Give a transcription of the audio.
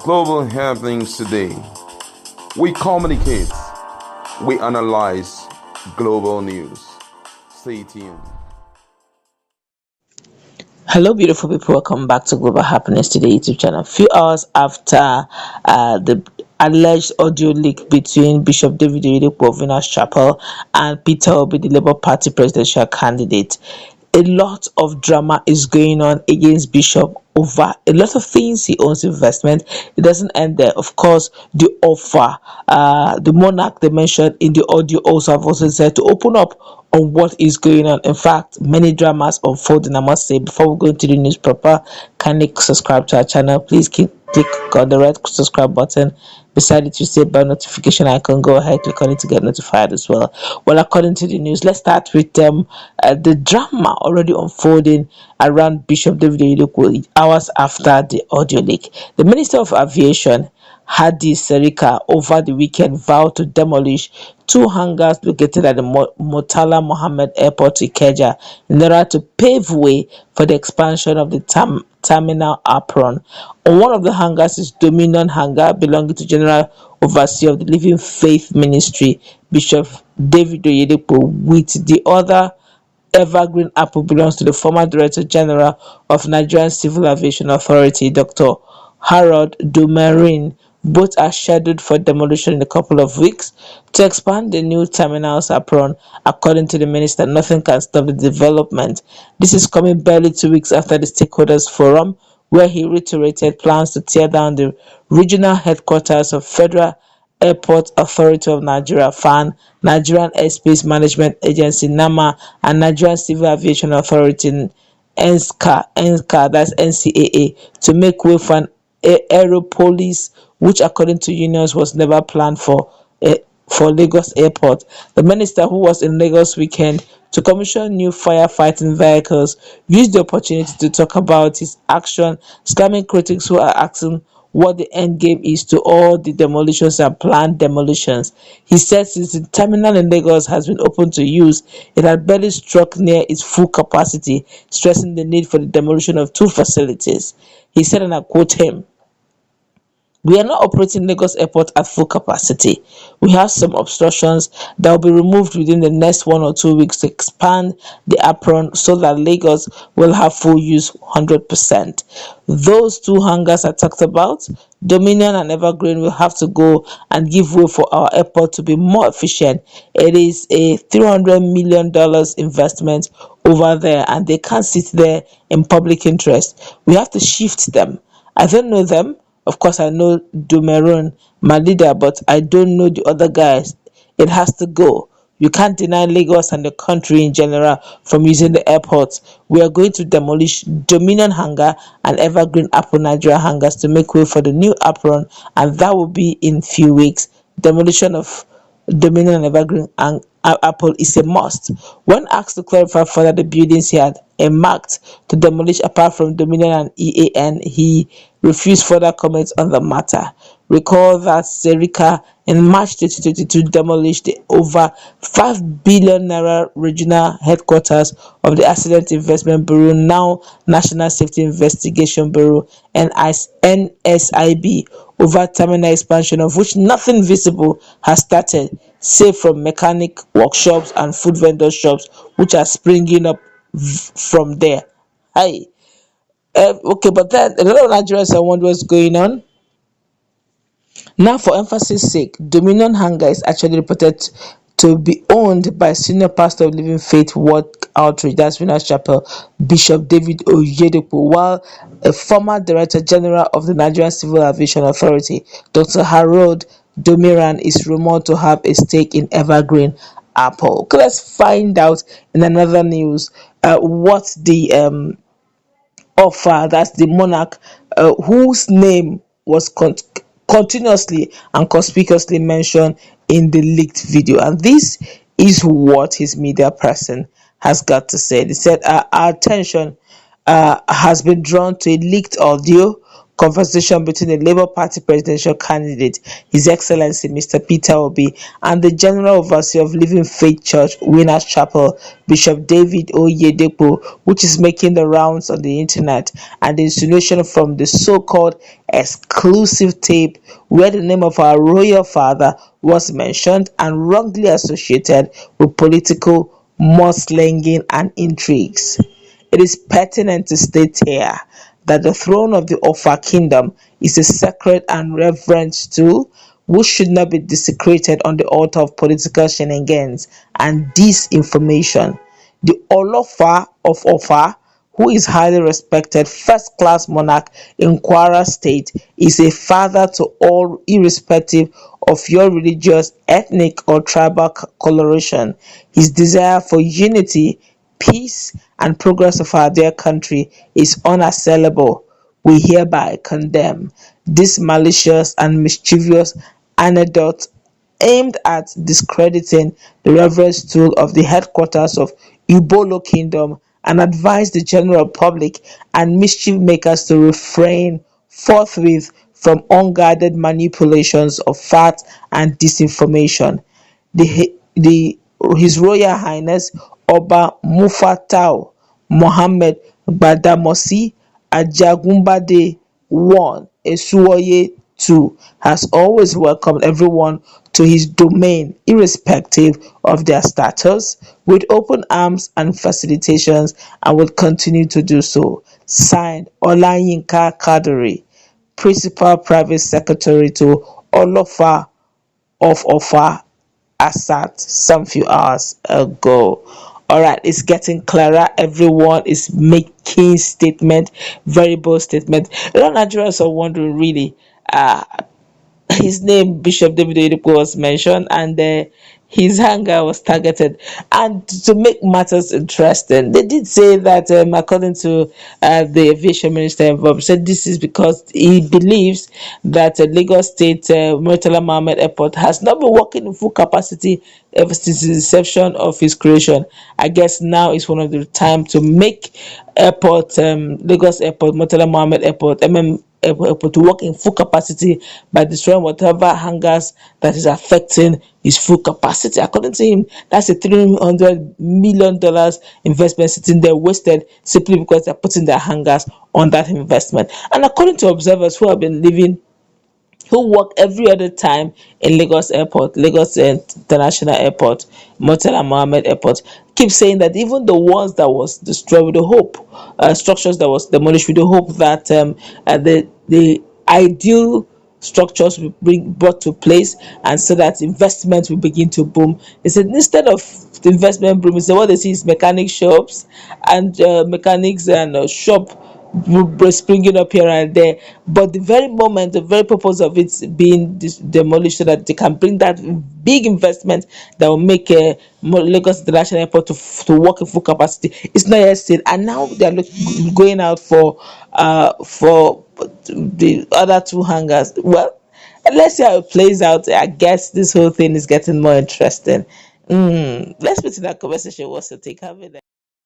Global happenings today. We communicate, we analyze global news. Stay tuned. Hello, beautiful people. Welcome back to Global Happiness Today YouTube channel. A few hours after the alleged audio leak between Bishop David Oyedepo of Venus Chapel and PeterObi, the Labour Party presidential candidate, a lot of drama is going on against Bishop over a lot of things. He owns investment. It doesn't end there. Of course, the Offa, the monarch they mentioned in the audio also have also said to open up on what is going on. In fact, many dramas unfolding. I must say, before we go into the news proper, kindly subscribe to our channel. Please click on the red subscribe button beside it. You see bell notification icon. Go ahead, click on it to get notified as well. Well, according to the news, let's start with the drama already unfolding around Bishop David Oyedepo hours after the audio leak. The Minister of Aviation, Hadi Serika, over the weekend vowed to demolish two hangars located at the Murtala Mohammed Airport, Ikeja, in order to pave way for the expansion of the terminal apron. On one of the hangars is Dominion Hangar, belonging to General Overseer of the Living Faith Ministry, Bishop David Oyedepo, with the other Evergreen Apple belongs to the former Director General of Nigerian Civil Aviation Authority, Dr. Harold Dumerin. Both are scheduled for demolition in a couple of weeks. To expand the new terminal's apron, according to the minister, nothing can stop the development. This is coming barely 2 weeks after the stakeholders forum, where he reiterated plans to tear down the regional headquarters of Federal Airport Authority of Nigeria (FAN), Nigerian Airspace Management Agency (NAMA), and Nigerian Civil Aviation Authority (NCAA), that's NCAA, to make way for an aeropolis, which according to unions was never planned for Lagos Airport. The minister, who was in Lagos weekend to commission new firefighting vehicles, used the opportunity to talk about his action, slamming critics who are asking what the end game is to all the demolitions and planned demolitions. He said since the terminal in Lagos has been open to use, it had barely struck near its full capacity, stressing the need for the demolition of two facilities. He said, and I quote him, "We are not operating Lagos Airport at full capacity. We have some obstructions that will be removed within the next 1 or 2 weeks to expand the apron so that Lagos will have full use 100%. Those two hangars I talked about, Dominion and Evergreen, will have to go and give way for our airport to be more efficient. It is a $300 million investment over there, and they can't sit there in public interest. We have to shift them. I don't know them. Of course, I know Dumeron, my leader, but I don't know the other guys. It has to go. You can't deny Lagos and the country in general from using the airport. We are going to demolish Dominion Hangar and Evergreen Apple Nigeria hangars to make way for the new apron, and that will be in few weeks. Demolition of Dominion and Evergreen and Apple is a must." When asked to clarify further the buildings he had earmarked to demolish apart from Dominion and EAN, he refused further comments on the matter. Recall that Serika in March 2022 demolished the over 5 billion naira regional headquarters of the Accident Investment Bureau, now National Safety Investigation Bureau (NSIB), over terminal expansion of which nothing visible has started, save from mechanic workshops and food vendor shops which are springing up from there. Hi. Okay, but then a lot of Nigerians are wondering what's going on. Now, for emphasis sake, Dominion Hangar is actually reported to be owned by senior pastor of Living Faith World Outreach, that's Venus Chapel, Bishop David Oyedepo, while a former Director General of the Nigerian Civil Aviation Authority, Dr. Harold Dumerin, is rumored to have a stake in Evergreen Apple. Okay, let's find out in another news what the Offa, that's the monarch, whose name was continuously and conspicuously mentioned in the leaked video. And this is what his media person has got to say. They said, our attention has been drawn to a leaked audio conversation between the Labour Party presidential candidate, His Excellency Mr. PeterObi, and the General Overseer of Living Faith Church, Winners Chapel, Bishop David Oyedepo, which is making the rounds on the internet, and the insinuation from the so-called exclusive tape where the name of our royal father was mentioned and wrongly associated with political mudslinging and intrigues. It is pertinent to state here that the throne of the Offa kingdom is a sacred and reverent stool which should not be desecrated on the altar of political shenanigans and disinformation. The Olofa of Offa, who is highly respected first-class monarch in Kwara State, is a father to all irrespective of your religious, ethnic, or tribal coloration. His desire for unity, peace, and progress of our dear country is unassailable. We hereby condemn this malicious and mischievous anecdote aimed at discrediting the reverend stool of the headquarters of Ibolo Kingdom and advise the general public and mischief makers to refrain forthwith from unguarded manipulations of fact and disinformation. The His Royal Highness Oba Mufatau Mohammed Gbadamosi Ajagungbade I Esuwoye II has always welcomed everyone to his domain irrespective of their status with open arms and facilitations and will continue to do so. Signed, Olayinka Kadiri, Principal Private Secretary to Olofa of Offa Asat some few hours ago. All right, it's getting clearer. Everyone is making statement, very bold statement. A lot of Nigerians are wondering really, his name Bishop David Oyedepo was mentioned, and his hangar was targeted. And to make matters interesting, they did say that, according to the aviation minister involved, said this is because he believes that Lagos State Murtala Mohammed Airport has not been working in full capacity ever since the inception of his creation. I guess now is one of the time to make Lagos Airport, Murtala Mohammed Airport, Airport to work in full capacity by destroying whatever hangars that is affecting his full capacity. According to him, that's a $300 million investment sitting there wasted simply because they're putting their hangars on that investment. And according to observers who have been living, who work every other time in Lagos Airport, Lagos International Airport, Murtala Mohammed Airport, keep saying that even the ones that was destroyed with the hope, structures that was demolished with the hope that the ideal structures will bring brought to place, and so that investment will begin to boom. They said instead of the investment boom, so what they see is mechanic shops and mechanics and shop springing up here and there. But the very moment, the very purpose of it being demolished so that they can bring that big investment that will make Lagos International Airport to work in full capacity, it's not yet seen. And now they're going out for the other two hangars. Well, let's see how it plays out. I guess this whole thing is getting more interesting. Let's put in that conversation. What's the take? Have it.